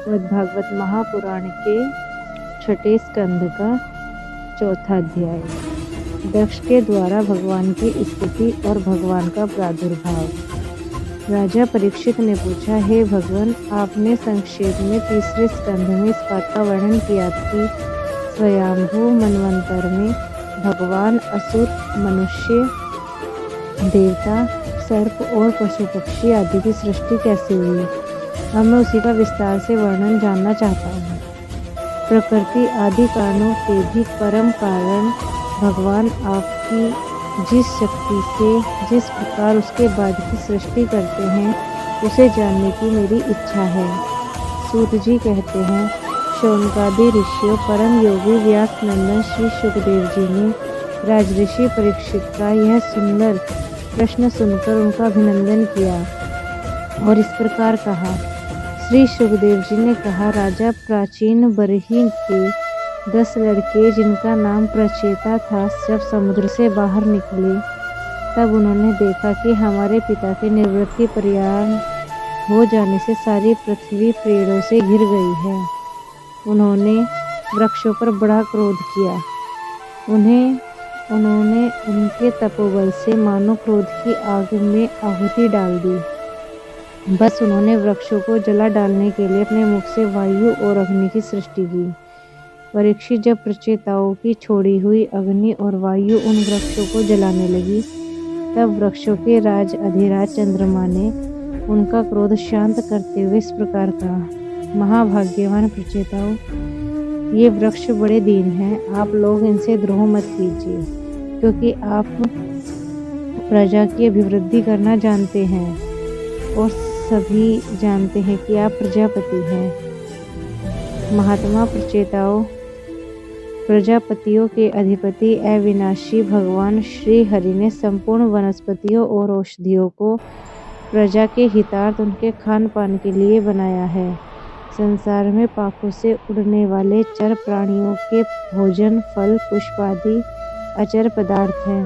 श्रीमद्भागवत महापुराण के छठे स्कंद का चौथा अध्याय। दक्ष के द्वारा भगवान की स्तुति और भगवान का प्रादुर्भाव। राजा परीक्षित ने पूछा, हे भगवान, आपने संक्षेप में तीसरे स्कंद में इस बात का वर्णन किया कि स्वयंभू मनवंतर में भगवान, असुर, मनुष्य, देवता, सर्प और पशु पक्षी आदि की सृष्टि कैसे हुई। अब मैं उसी का विस्तार से वर्णन जानना चाहता हूँ। प्रकृति आदि कारणों के भी परम कारण भगवान आपकी जिस शक्ति से जिस प्रकार उसके बाद की सृष्टि करते हैं, उसे जानने की मेरी इच्छा है। सूत जी कहते हैं, शौनकादि ऋषियों परम योगी व्यास नंदन श्री सुखदेव जी ने राजऋषि परीक्षित का यह सुंदर प्रश्न सुनकर उनका अभिनंदन किया और इस प्रकार कहा। श्री सुखदेव जी ने कहा, राजा प्राचीन बरही के 10 लड़के जिनका नाम प्रचेता था, जब समुद्र से बाहर निकले तब उन्होंने देखा कि हमारे पिता के निवृत्ति पर्याय हो जाने से सारी पृथ्वी पेड़ों से घिर गई है। उन्होंने वृक्षों पर बड़ा क्रोध किया। उन्होंने उनके तपोबल से मानो क्रोध की आग में आहुति डाल दी। बस उन्होंने वृक्षों को जला डालने के लिए अपने मुख से वायु और अग्नि की सृष्टि की। परीक्षित, जब प्रचेताओं की छोड़ी हुई अग्नि और वायु उन वृक्षों को जलाने लगी, तब वृक्षों के राज अधिराज चंद्रमा ने उनका क्रोध शांत करते हुए इस प्रकार कहा, महाभाग्यवान प्रचेताओं, ये वृक्ष बड़े दीन हैं। आप लोग इनसे द्रोह मत कीजिए, क्योंकि आप प्रजा की अभिवृद्धि करना जानते हैं और सभी जानते हैं कि आप प्रजापति हैं। महात्मा प्रचेताओं, प्रजापतियों के अधिपति अविनाशी भगवान श्री हरि ने संपूर्ण वनस्पतियों और औषधियों को प्रजा के हितार्थ उनके खान पान के लिए बनाया है। संसार में पाखों से उड़ने वाले चर प्राणियों के भोजन फल पुष्प आदि अचर पदार्थ हैं।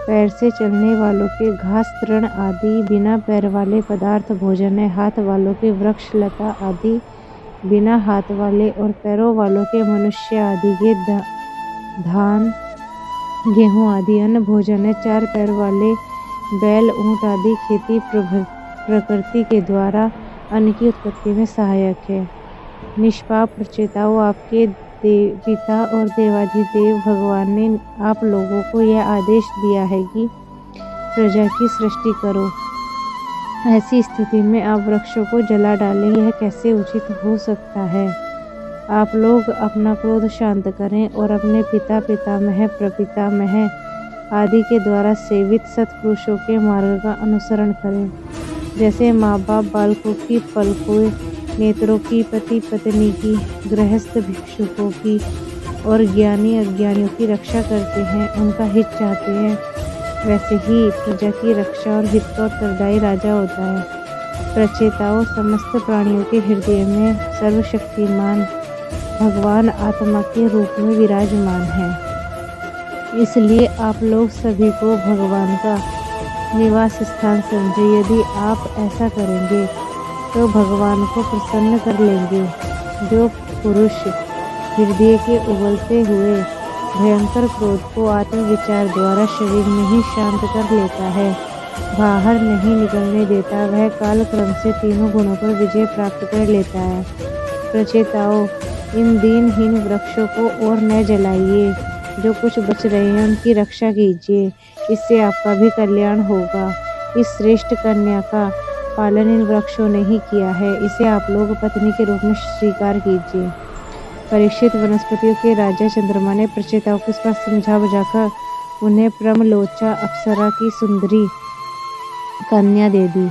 पैर से चलने वालों के घास तृण आदि बिना पैर वाले पदार्थ भोजन है। हाथ वालों के वृक्ष लता आदि बिना हाथ वाले और पैरों वालों के मनुष्य आदि के धान गेहूं आदि अन्न भोजन है। 4 पैर वाले बैल ऊंट आदि खेती प्रकृति के द्वारा अन्न की उत्पत्ति में सहायक है। निष्पाप प्रचेताओं, आपके पिता और देवाधिदेव भगवान ने आप लोगों को यह आदेश दिया है कि प्रजा की सृष्टि करो। ऐसी स्थिति में आप वृक्षों को जला डालें, यह कैसे उचित हो सकता है। आप लोग अपना क्रोध शांत करें और अपने पिता पितामह प्रपितामह आदि के द्वारा सेवित सत्पुरुषों के मार्ग का अनुसरण करें। जैसे माँ बाप बालकों की पलकों नेत्रों की, पति पत्नी की, गृहस्थ भिक्षुकों की और ज्ञानी अज्ञानियों की रक्षा करते हैं, उनका हित चाहते हैं, वैसे ही प्रजा की रक्षा और हित का उत्तरदायी राजा होता है। प्रचेताओं, समस्त प्राणियों के हृदय में सर्वशक्तिमान भगवान आत्मा के रूप में विराजमान है। इसलिए आप लोग सभी को भगवान का निवास स्थान समझे। यदि आप ऐसा करेंगे तो भगवान को प्रसन्न कर लेंगे। जो पुरुष हृदय के उबलते हुए भयंकर क्रोध को आत्मविचार द्वारा शरीर में ही शांत कर लेता है, बाहर नहीं निकलने देता, वह काल क्रम से तीनों गुणों पर विजय प्राप्त कर लेता है। प्रचेताओं, इन दीनहीन वृक्षों को और न जलाइए। जो कुछ बच रहे हैं उनकी रक्षा कीजिए, इससे आपका भी कल्याण होगा। इस श्रेष्ठ कन्या का पालन इन वृक्षों ने ही किया है, इसे आप लोग पत्नी के रूप में स्वीकार कीजिए। परीक्षित, वनस्पतियों के राजा चंद्रमा ने प्रचेताओं को इस बात समझा बुझाकर उन्हें प्रमलोचा अप्सरा की सुंदरी कन्या दे दी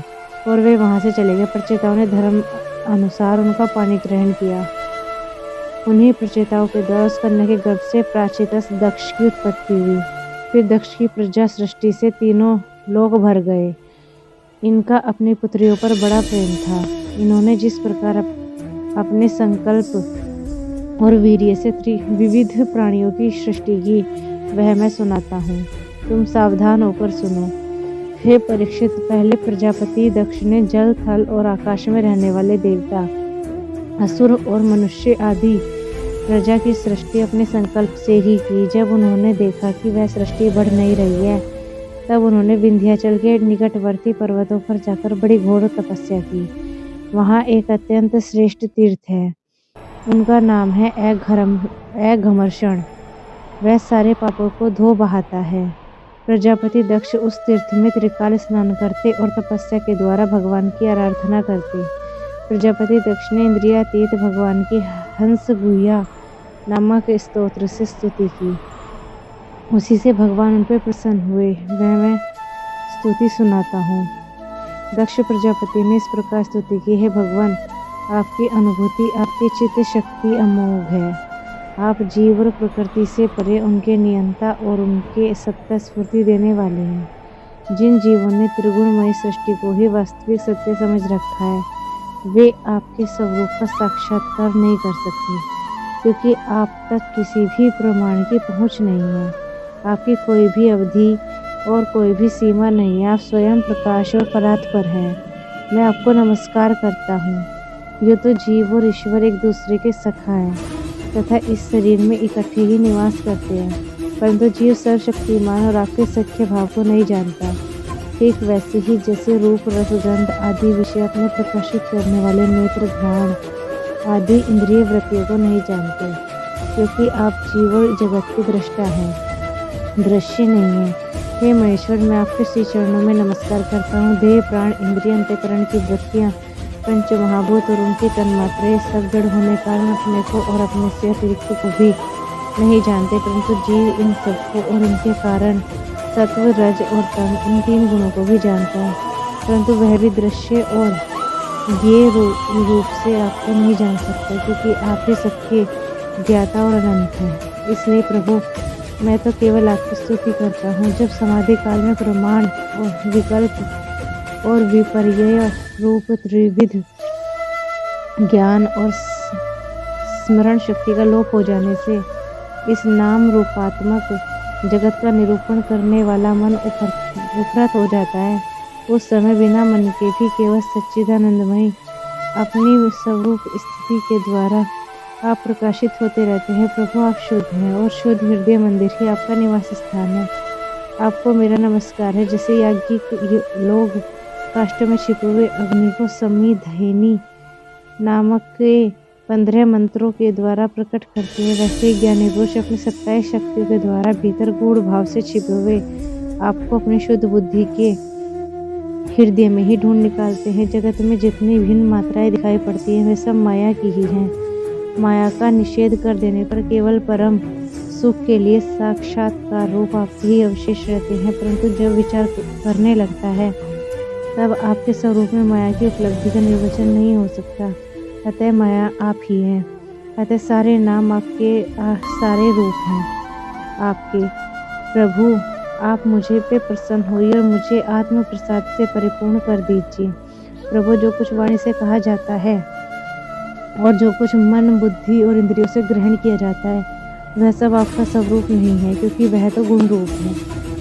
और वे वहां से चले गए। प्रचेताओं ने धर्म अनुसार उनका पानी ग्रहण किया। उन्हीं प्रचेताओं के द्वारा उस कन्या के गर्भ से प्राचेतस दक्ष की उत्पत्ति हुई। फिर दक्ष की प्रजा सृष्टि से तीनों लोग भर गए। इनका अपनी पुत्रियों पर बड़ा प्रेम था। इन्होंने जिस प्रकार अपने संकल्प और वीर्य से विविध प्राणियों की सृष्टि की, वह मैं सुनाता हूँ। तुम सावधान होकर सुनो। हे परीक्षित, पहले प्रजापति दक्ष ने जल, थल और आकाश में रहने वाले देवता असुर और मनुष्य आदि प्रजा की सृष्टि अपने संकल्प से ही की। जब उन्होंने देखा कि वह सृष्टि बढ़ नहीं रही है, तब उन्होंने विंध्याचल के निकटवर्ती पर्वतों पर जाकर बड़ी घोर तपस्या की। वहाँ एक अत्यंत श्रेष्ठ तीर्थ है, उनका नाम है अघमर्षण। वह सारे पापों को धो बहाता है। प्रजापति दक्ष उस तीर्थ में त्रिकाल स्नान करते और तपस्या के द्वारा भगवान की आराधना करते। प्रजापति दक्ष ने इंद्रियातीत भगवान की हंस गुह्या नामक स्तोत्र से स्तुति की। उसी से भगवान उन पर प्रसन्न हुए। वह मैं स्तुति सुनाता हूँ। दक्ष प्रजापति ने इस प्रकार स्तुति की, हे भगवान, आपकी अनुभूति, आपकी चित्त शक्ति अमोघ है। आप जीव और प्रकृति से परे उनके नियंता और उनके सत्ता स्फूर्ति देने वाले हैं। जिन जीवों ने त्रिगुणमयी सृष्टि को ही वास्तविक सत्य समझ रखा है, वे आपके स्वरूप का साक्षात्कार नहीं कर सकते, क्योंकि आप तक किसी भी प्रमाण की पहुँच नहीं है। आपकी कोई भी अवधि और कोई भी सीमा नहीं है। आप स्वयं प्रकाश और परात्पर हैं। मैं आपको नमस्कार करता हूँ। ये तो जीव और ईश्वर एक दूसरे के सखा हैं तथा इस शरीर में इकट्ठे ही निवास करते हैं, परंतु जीव सर्वशक्तिमान और आपके सख्य भाव को नहीं जानता। ठीक वैसे ही जैसे रूप, रस, गंध आदि विषय अपने प्रकाशित करने वाले नेत्र, घ्राण आदि इंद्रिय वृत्तियों को नहीं जानते, क्योंकि आप जीव और जगत के दृष्टा हैं, दृश्य नहीं है। हे महेश्वर, मैं आपके श्री चरणों में नमस्कार करता हूँ। देह, प्राण, इंद्रिय, अंतःकरण की वृत्तियाँ, पंच महाभूत और उनकी तन्मात्राएं सब जड़ होने के कारण अपने को और अपने से अतिरिक्त को भी नहीं जानते, परंतु जीव इन सबको और इनके कारण सत्व, रज और तम इन तीन गुणों को भी जानता है, परंतु वह भी दृश्य और ये रूप से आपको नहीं जान सकता, क्योंकि आप ही सबके ज्ञाता और अनंत हैं। इसलिए प्रभु, मैं तो केवल आपकी स्तुति करता हूँ। जब समाधि काल में प्रमाण और विकल्प और विपर्यय रूप त्रिविध ज्ञान और स्मरण शक्ति का लोप हो जाने से इस नाम रूपात्मक जगत का निरूपण करने वाला मन उपरत हो जाता है, उस समय बिना मन के भी केवल सच्चिदानंदमय अपनी स्वरूप स्थिति के द्वारा आप प्रकाशित होते रहते हैं। प्रभु, आप शुद्ध हैं और शुद्ध हृदय मंदिर ही आपका निवास स्थान है। आपको मेरा नमस्कार है। जैसे याज्ञिक लोग काष्ठ में छिपे हुए अग्नि को संमिधेनी नामक के 15 मंत्रों के द्वारा प्रकट करते हैं, वैसे ज्ञानी पुरुष अपनी 27 शक्तियों के द्वारा भीतर गूढ़ भाव से छिपे हुए आपको अपनी शुद्ध बुद्धि के हृदय में ही ढूंढ निकालते हैं। जगत में जितनी भिन्न मात्राएं दिखाई पड़ती हैं, वे सब माया की ही हैं। माया का निषेध कर देने पर केवल परम सुख के लिए साक्षात्कार रूप आप ही अवशेष रहते हैं, परंतु जब विचार करने लगता है तब आपके स्वरूप में माया की उपलब्धि का निर्वचन नहीं हो सकता। अतः माया आप ही हैं। अतः सारे नाम आपके, सारे रूप हैं आपके। प्रभु, आप मुझे पे प्रसन्न होइए और मुझे आत्म प्रसाद से परिपूर्ण कर दीजिए। प्रभु, जो कुछ वाणी से कहा जाता है और जो कुछ मन, बुद्धि और इंद्रियों से ग्रहण किया जाता है, वह सब आपका स्वरूप नहीं है, क्योंकि वह तो गुण रूप है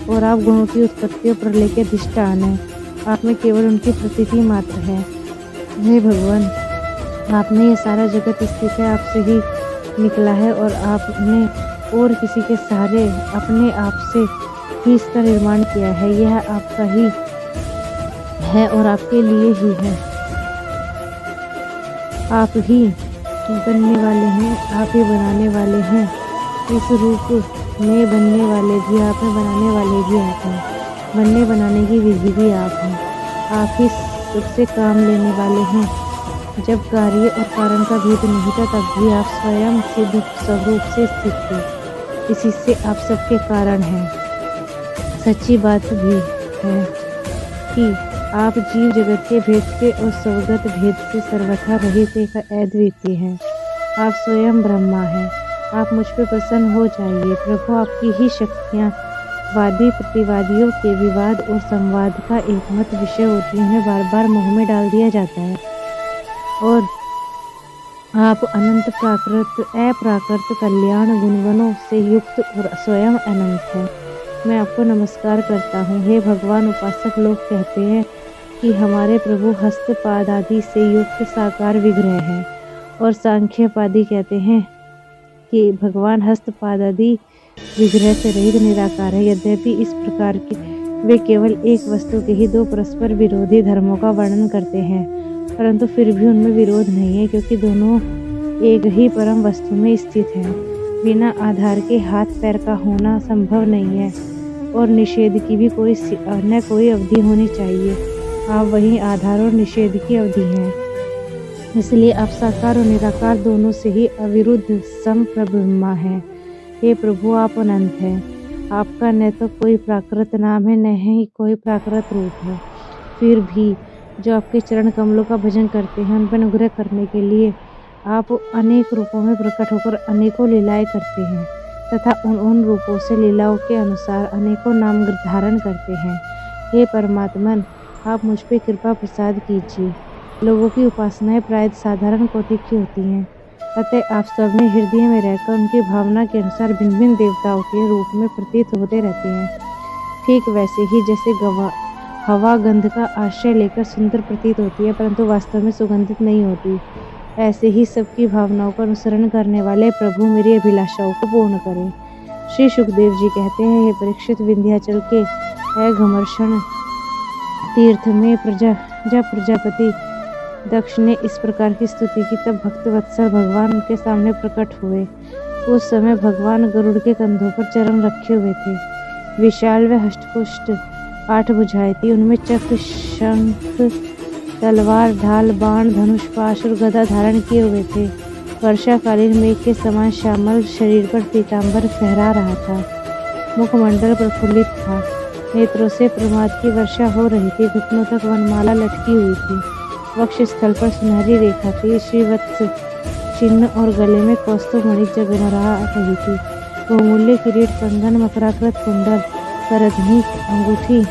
और आप गुणों की उत्पत्ति और प्रलय के अधिष्ठान हैं। आप में केवल उनकी प्रतीति मात्र है। हे भगवान, आप में ये सारा जगत स्थित है, आपसे ही निकला है और आपने और किसी के सहारे अपने आप से ही इसका निर्माण किया है। यह आपका ही है और आपके लिए ही है। आप ही बनने वाले हैं, आप ही बनाने वाले हैं। इस रूप में बनने वाले भी आप हैं, बनाने वाले भी आप हैं, बनने बनाने की विधि भी आप हैं। आप ही सबसे काम लेने वाले हैं। जब कार्य और कारण का भेद नहीं था, तब भी आप स्वयं सिद्ध स्वरूप से स्थित थे। इसी से आप सबके कारण हैं। सच्ची बात भी है कि आप जीव जगत के भेद से और स्वगत भेद से सर्वथा रहित एक अद्वितीय हैं। आप स्वयं ब्रह्मा हैं। आप मुझ पर प्रसन्न हो जाइए। प्रभु, आपकी ही शक्तियाँ वादी प्रतिवादियों के विवाद और संवाद का एकमत विषय होती हैं, बार बार मुँह में डाल दिया जाता है। और आप अनंत अप्राकृत कल्याण गुणगणों से युक्त और स्वयं अनंत हैं। मैं आपको नमस्कार करता हूँ। हे भगवान, उपासक लोग कहते हैं कि हमारे प्रभु हस्त पाद आदि से युक्त साकार विग्रह हैं और सांख्यवादी कहते हैं कि भगवान हस्तपाद आदि विग्रह से रहित निराकार है। यद्यपि इस प्रकार के वे केवल एक वस्तु के ही दो परस्पर विरोधी धर्मों का वर्णन करते हैं, परंतु फिर भी उनमें विरोध नहीं है, क्योंकि दोनों एक ही परम वस्तु में स्थित हैं। बिना आधार के हाथ पैर का होना संभव नहीं है, और निषेध की भी न कोई अवधि होनी चाहिए। आप वही आधार और निषेध की अवधि हैं। इसलिए आप साकार और निराकार दोनों से ही अविरुद्ध संप्रब्रह्मा हैं। हे प्रभु, आप अनंत हैं। आपका न तो कोई प्राकृत नाम है, न ही कोई प्राकृत रूप है। फिर भी जो आपके चरण कमलों का भजन करते हैं, उन पर अनुग्रह करने के लिए आप अनेक रूपों में प्रकट होकर अनेकों लीलाएं करते हैं, तथा उन रूपों से लीलाओं के अनुसार अनेकों नाम धारण करते हैं। हे परमात्मन, आप मुझ पर कृपा प्रसाद कीजिए। लोगों की उपासनाएं प्रायः साधारण कोटि की होती हैं, अतः आप सब में हृदय में रहकर उनकी भावना के अनुसार भिन्न भिन्न देवताओं के रूप में प्रतीत होते रहते हैं। ठीक वैसे ही जैसे हवा गंध का आश्रय लेकर सुंदर प्रतीत होती है, परंतु वास्तव में सुगंधित नहीं होती, ऐसे ही सबकी भावनाओं का अनुसरण करने वाले प्रभु मेरी अभिलाषाओं को पूर्ण करें। श्री सुखदेव जी कहते हैं, हे परीक्षित, विंध्याचल के घमर्षण तीर्थ में प्रजापति दक्ष ने इस प्रकार की स्तुति की। तब भक्तवत्सल भगवान उनके सामने प्रकट हुए। उस समय भगवान गरुड़ के कंधों पर चरण रखे हुए थे। विशाल व हष्टपुष्ट 8 भुजाएं थी। उनमें चक्र, शंख, तलवार, ढाल, बाण, धनुष, पाश और गदा धारण किए हुए थे। वर्षाकालीन मेघ के समान श्यामल शरीर पर पीतांबर फहरा रहा था। मुखमंडल प्रफुल्लित था। नेत्रों से प्रमाद की वर्षा हो रही थी। घुटनों तक वनमाला लटकी हुई थी। वक्ष स्थल पर सुनहरी रेखा थी। श्रीवत्स चिन्ह और गले में कौस्तुभमणि जगमगा रही थी। बहुमूल्य किरीट, कंगन, मकराकृत कुंडल, करधनी, अंगूठी,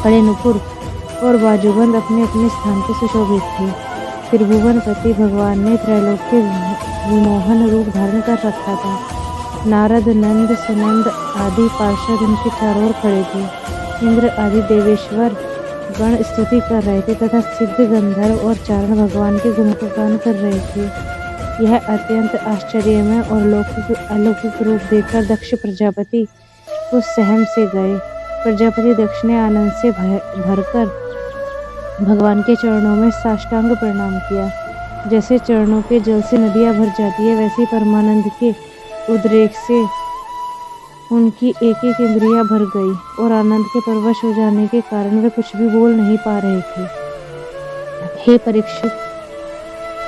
कड़े नुपुर और बाजूबंद अपने अपने स्थान पर सुशोभित थे। त्रिभुवनपति भगवान ने त्रैलोक्य विमोहन रूप धारण कर रखा था। नारद, नंद, सुनंद आदि पार्षद उनके चारों ओर खड़े थे। इंद्र आदि देवेश्वर गण स्तुति कर रहे थे, तथा सिद्ध, गंधर्व और चारण भगवान के गुणगान कर रहे थे। यह अत्यंत आश्चर्यमय और अलौकिक रूप देखकर दक्ष प्रजापति उस सहम से गए। प्रजापति दक्ष ने आनंद से भरकर भगवान के चरणों में साष्टांग प्रणाम किया। जैसे चरणों के जल से नदियां भर जाती है, वैसे परमानंद के उद्रेक से उनकी एक एक इंद्रियां भर गई और आनंद के परवश हो जाने के कारण वे कुछ भी बोल नहीं पा रहे थे। हे परीक्षित,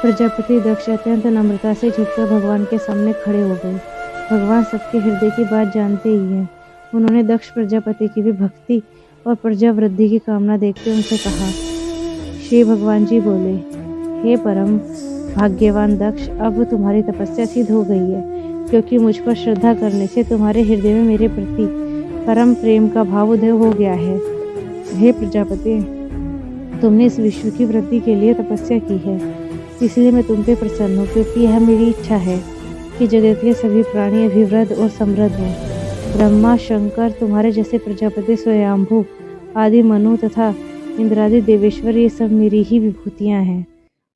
प्रजापति दक्ष अत्यंत नम्रता से झुककर भगवान के सामने खड़े हो गए। भगवान सबके हृदय की बात जानते ही हैं। उन्होंने दक्ष प्रजापति की भी भक्ति और प्रजा वृद्धि की कामना देखते उनसे कहा। श्री भगवान जी बोले, हे परम भाग्यवान दक्ष, अब तुम्हारी तपस्या सिद्ध हो गई है, क्योंकि मुझ पर श्रद्धा करने से तुम्हारे हृदय में मेरे प्रति परम प्रेम का भाव उदय हो गया है। हे प्रजापति, तुमने इस विश्व की वृद्धि के लिए तपस्या की है, इसलिए मैं तुम पे प्रसन्न हूँ, क्योंकि यह मेरी इच्छा है कि जगत के सभी प्राणी अभिवृद्ध और समृद्ध हों। ब्रह्मा, शंकर, तुम्हारे जैसे प्रजापति, स्वयंभू आदि, मनु तथा इंद्रादि देवेश्वर, ये सब मेरी ही विभूतियाँ हैं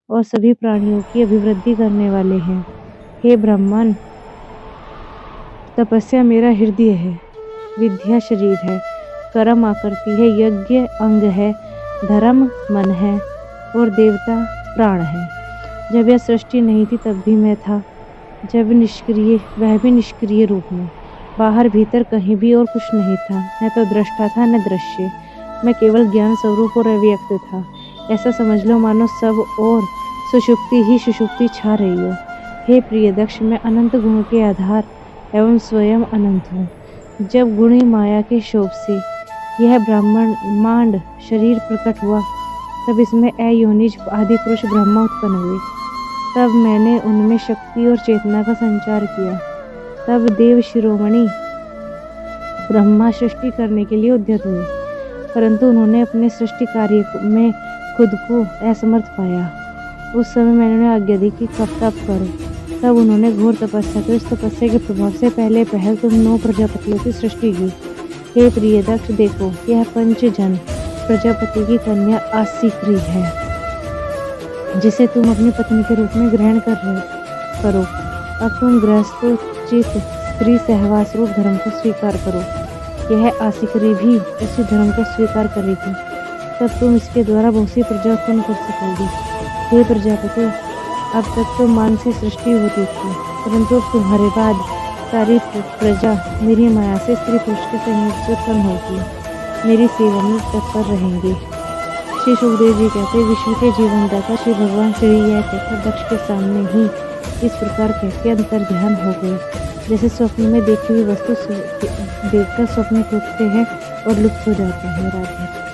और सभी प्राणियों की अभिवृद्धि करने वाले हैं। हे ब्राह्मण, तपस्या मेरा हृदय है, विद्या शरीर है, कर्म आकृति है, यज्ञ अंग है, धर्म मन है और देवता प्राण है। जब यह सृष्टि नहीं थी तब भी मैं था, जब निष्क्रिय वह भी निष्क्रिय रूप में, बाहर भीतर कहीं भी और कुछ नहीं था, न तो दृष्टा था न दृश्य, मैं केवल ज्ञान स्वरूप और अव्यक्त था। ऐसा समझ लो मानो सब और सुषुप्ति ही सुषुप्ति छा रही हो। हे प्रिय दक्ष, मैं अनंत गुणों के आधार एवं स्वयं अनंत हूँ। जब गुणी माया के शोभ से यह ब्रह्मांड शरीर प्रकट हुआ, तब इसमें अयोनिज आदि पुरुष ब्रह्मा उत्पन्न हुए। तब मैंने उनमें शक्ति और चेतना का संचार किया। तब देव शिरोमणि ब्रह्मा सृष्टि करने के लिए उद्यत हुए, परंतु उन्होंने अपने सृष्टि कार्य में खुद को असमर्थ पाया। उस समय मैंने उन्हें आज्ञा दी कि तप करो। तब उन्होंने घोर तपस्या की। उस तपस्या के प्रभाव से पहले पहल तुम 9 प्रजापतियों की सृष्टि की। हे प्रिय दक्ष, देखो यह पंचजन प्रजापति की कन्या आसिक्री है। जिसे तुम अपनी पत्नी के रूप में ग्रहण करो। अब तुम गृहस्थोचित स्त्री सहवास रूप धर्म को स्वीकार करो। यह आसिकरी भी उसी धर्म को स्वीकार करेगी, तब तुम इसके द्वारा बहुत सी प्रजा उत्पन्न कर सकोगी। हे प्रजापति, अब तक तो मानसी सृष्टि होती थी, परंतु तुम्हारे बाद सारी प्रजा मेरी माया से स्त्री पुरुष के संयोग से उत्पन्न होगी, मेरी सेवा में तत्पर रहेंगे। श्री सुखदेव जी कहते, विश्व के जीवनदाता श्री भगवान श्री यह कहकर दक्ष के सामने ही इस प्रकार कहते अंतर ध्यान हो गए, जैसे स्वप्न में देखी हुई वस्तु देखकर स्वप्न टूटते हैं और लुप्त हो जाते हैं। राधे।